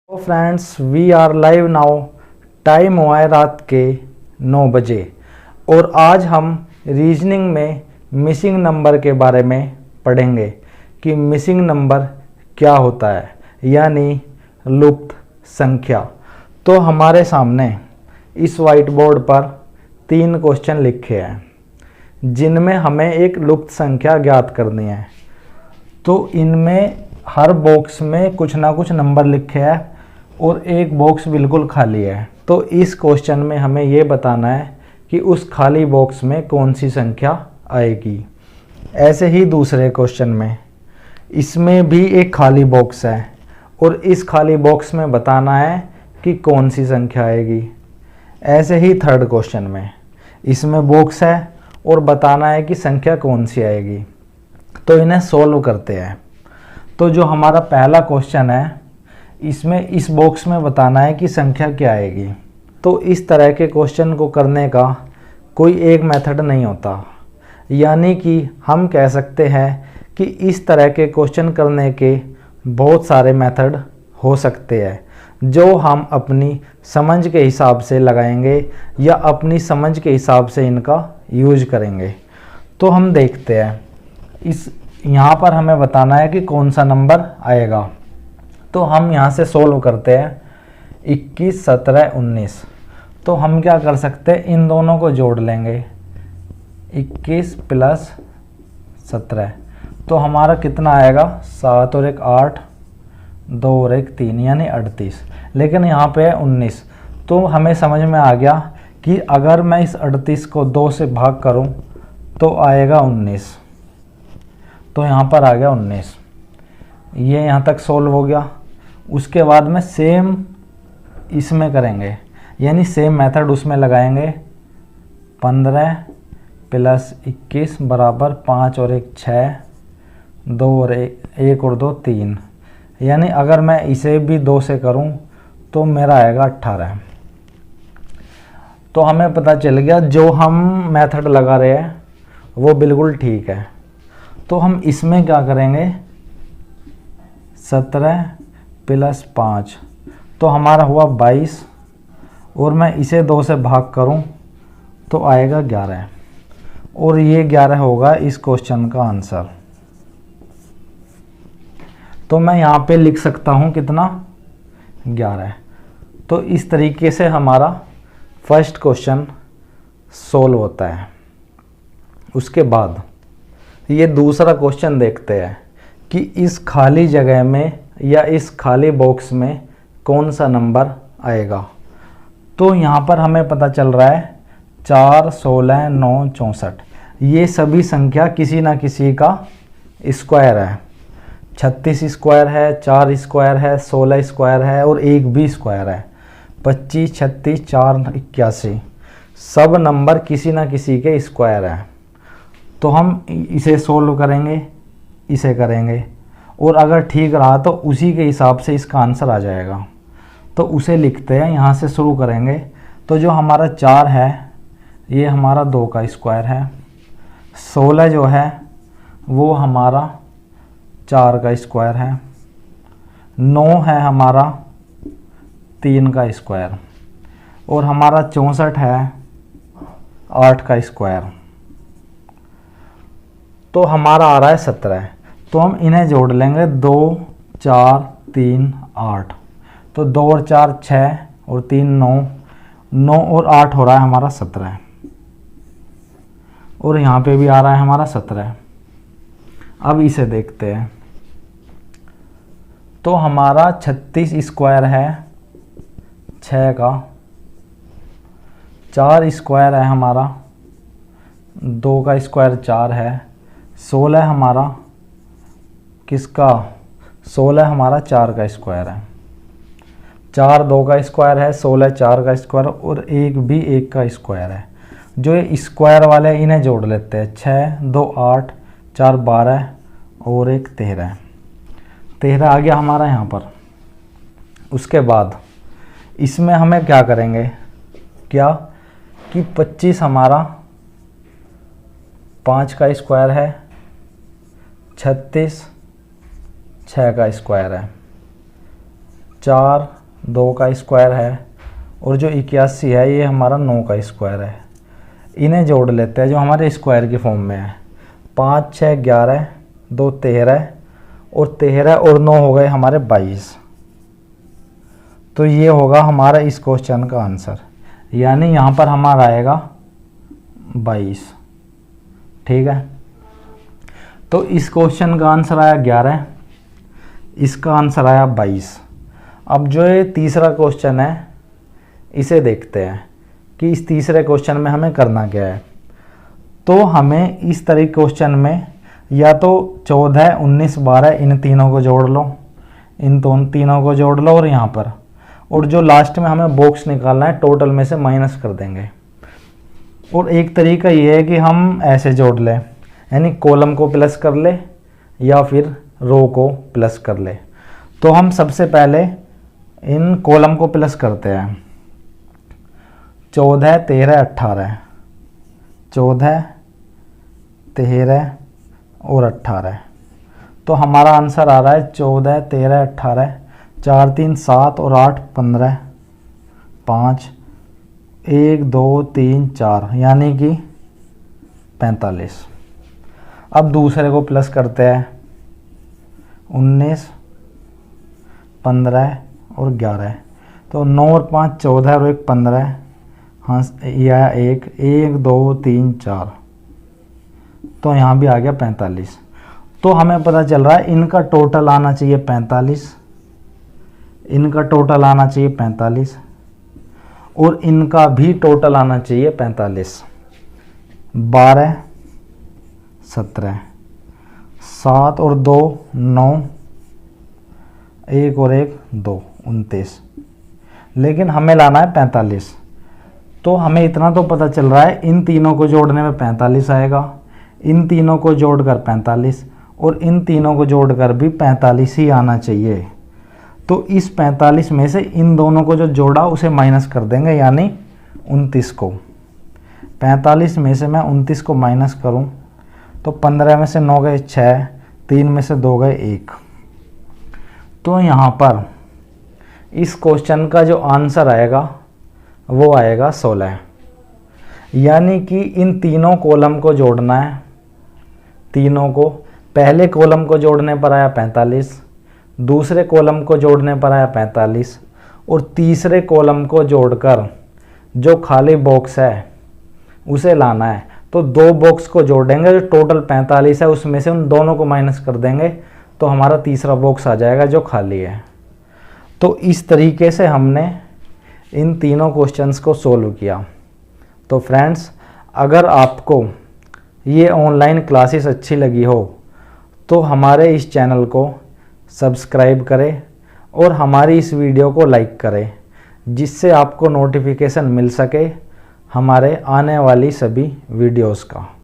तो friends we are live now. Time हुआ है रात के 9 बजे और आज हम रीजनिंग में मिसिंग नंबर के बारे में पढ़ेंगे कि मिसिंग नंबर क्या होता है, यानी लुप्त संख्या। तो हमारे सामने इस वाइट बोर्ड पर 3 क्वेश्चन लिखे हैं जिनमें हमें एक लुप्त संख्या ज्ञात करनी है। तो इनमें हर बॉक्स में कुछ ना कुछ नंबर लिखे हैं और एक बॉक्स बिल्कुल खाली है। तो इस क्वेश्चन में हमें ये बताना है कि उस खाली बॉक्स में कौन सी संख्या आएगी। ऐसे ही दूसरे क्वेश्चन में इसमें भी एक खाली बॉक्स है और इस खाली बॉक्स में बताना है कि कौन सी संख्या आएगी। ऐसे ही थर्ड क्वेश्चन में इसमें बॉक्स है और बताना है कि संख्या कौन सी आएगी। तो इन्हें सॉल्व करते हैं। तो जो हमारा पहला क्वेश्चन है इसमें इस बॉक्स में बताना है कि संख्या क्या आएगी। तो इस तरह के क्वेश्चन को करने का कोई एक मेथड नहीं होता, यानी कि हम कह सकते हैं कि इस तरह के क्वेश्चन करने के बहुत सारे मेथड हो सकते हैं जो हम अपनी समझ के हिसाब से लगाएंगे या अपनी समझ के हिसाब से इनका यूज करेंगे। तो हम देखते हैं, इस यहाँ पर हमें बताना है कि कौन सा नंबर आएगा। तो हम यहाँ से सोल्व करते हैं 21, 17, 19। तो हम क्या कर सकते हैं, इन दोनों को जोड़ लेंगे 21 प्लस 17। तो हमारा कितना आएगा, 7 और 1 8, 2 और 1 3 यानी 38। लेकिन यहाँ पे है 19। तो हमें समझ में आ गया कि अगर मैं इस 38 को 2 से भाग करूँ तो आएगा 19। तो यहाँ पर आ गया 19। ये यहाँ तक सोल्व हो गया। उसके बाद में सेम इसमें करेंगे, यानी सेम मेथड उसमें लगाएंगे। 15 प्लस 21 बराबर 5 और 1 6, 2 और 1 और 2 3। यानी अगर मैं इसे भी 2 से करूं तो मेरा आएगा 18। तो हमें पता चल गया जो हम मेथड लगा रहे हैं वो बिल्कुल ठीक है। तो हम इसमें क्या करेंगे, 17 प्लस 5 तो हमारा हुआ 22 और मैं इसे 2 से भाग करूं तो आएगा 11 और ये 11 होगा इस क्वेश्चन का आंसर। तो मैं यहाँ पे लिख सकता हूँ कितना, 11। तो इस तरीके से हमारा फर्स्ट क्वेश्चन सोल्व होता है। उसके बाद ये दूसरा क्वेश्चन देखते हैं कि इस खाली जगह में या इस खाली बॉक्स में कौन सा नंबर आएगा। तो यहाँ पर हमें पता चल रहा है 4, 16, 9, 64। ये सभी संख्या किसी ना किसी का स्क्वायर है। 36 स्क्वायर है, 4 स्क्वायर है, 16 स्क्वायर है और 1 भी स्क्वायर है। 25, 36, 4, 81 सब नंबर किसी ना किसी के स्क्वायर हैं। तो हम इसे सोल्व करेंगे, इसे करेंगे और अगर ठीक रहा तो उसी के हिसाब से इसका आंसर आ जाएगा। तो उसे लिखते हैं, यहाँ से शुरू करेंगे। तो जो हमारा 4 है ये हमारा 2 का स्क्वायर है। 16 जो है वो हमारा 4 का स्क्वायर है। 9 है हमारा 3 का स्क्वायर और हमारा 64 है 8 का स्क्वायर। तो हमारा आ रहा है 17। तो हम इन्हें जोड़ लेंगे, 2, 4, 3, 8। तो 2 और 4 6 और 3 9, 9 और 8 हो रहा है हमारा 17 और यहाँ पे भी आ रहा है हमारा 17। अब इसे देखते हैं। तो हमारा 36 स्क्वायर है 6 का, 4 स्क्वायर है हमारा, 2 का स्क्वायर 4 है। 16 हमारा किसका, 16 हमारा 4 का स्क्वायर है। 4 2 का स्क्वायर है, 16 4 का स्क्वायर और 1 भी 1 का स्क्वायर है। जो ये स्क्वायर वाले इन्हें जोड़ लेते हैं। 6 2 8, 4 12 और 1 13। 13 आ गया हमारा यहाँ पर। उसके बाद इसमें हमें क्या करेंगे, क्या कि 25 हमारा 5 का स्क्वायर है, 36 6 का स्क्वायर है, 4 2 का स्क्वायर है, और जो 81 है ये हमारा 9 का स्क्वायर है। इन्हें जोड़ लेते हैं जो हमारे स्क्वायर की फॉर्म में है। 5 6 11, 2 13, और 13 और 9 हो गए हमारे 22। तो ये होगा हमारा इस क्वेश्चन का आंसर, यानी यहाँ पर हमारा आएगा 22। ठीक है, तो इस क्वेश्चन का आंसर आया 11, इसका आंसर आया 22। अब जो ये तीसरा क्वेश्चन है इसे देखते हैं कि इस तीसरे क्वेश्चन में हमें करना क्या है। तो हमें इस तरह क्वेश्चन में या तो 14 19 12 इन तीनों को जोड़ लो, इन तीनों को जोड़ लो, और यहाँ पर, और जो लास्ट में हमें बॉक्स निकालना है टोटल में से माइनस कर देंगे। और एक तरीका ये है कि हम ऐसे जोड़ लें, यानी कॉलम को प्लस कर ले या फिर रो को प्लस कर ले। तो हम सबसे पहले इन कॉलम को प्लस करते हैं। 14 13 18, 14 13 और 18, तो हमारा आंसर आ रहा है 14 13 18, 4 3 7 और 8 15, 5 1 2 3 4, यानी कि 45। अब दूसरे को प्लस करते हैं। 19 15 और 11, तो 9 और 5 14 और 1 15, हाँ यह 1 2 3 4, तो यहाँ भी आ गया 45। तो हमें पता चल रहा है इनका टोटल आना चाहिए 45, इनका टोटल आना चाहिए 45, और इनका भी टोटल आना चाहिए 45। 12 17, 7 और 2 9, 1 और 1 2 29, लेकिन हमें लाना है 45। तो हमें इतना तो पता चल रहा है इन तीनों को जोड़ने में 45 आएगा, इन तीनों को जोड़कर 45, और इन तीनों को जोड़कर भी 45 ही आना चाहिए। तो इस 45 में से इन दोनों को जो जोड़ा उसे माइनस कर देंगे, यानी 29 को। 45 में से मैं 29 को माइनस करूं तो 15 में से 9 गए 6, 3 में से 2 गए 1। तो यहाँ पर इस क्वेश्चन का जो आंसर आएगा वो आएगा 16, यानी कि इन तीनों कॉलम को जोड़ना है। तीनों को, पहले कॉलम को जोड़ने पर आया 45, दूसरे कॉलम को जोड़ने पर आया 45, और तीसरे कॉलम को जोड़कर जो खाली बॉक्स है उसे लाना है। तो 2 बॉक्स को जोड़ेंगे, जो टोटल 45 है उसमें से उन दोनों को माइनस कर देंगे, तो हमारा तीसरा बॉक्स आ जाएगा जो खाली है। तो इस तरीके से हमने इन तीनों क्वेश्चंस को सोल्व किया। तो फ्रेंड्स, अगर आपको ये ऑनलाइन क्लासेस अच्छी लगी हो तो हमारे इस चैनल को सब्सक्राइब करें और हमारी इस वीडियो को लाइक करें, जिससे आपको नोटिफिकेशन मिल सके हमारे आने वाली सभी वीडियोस का।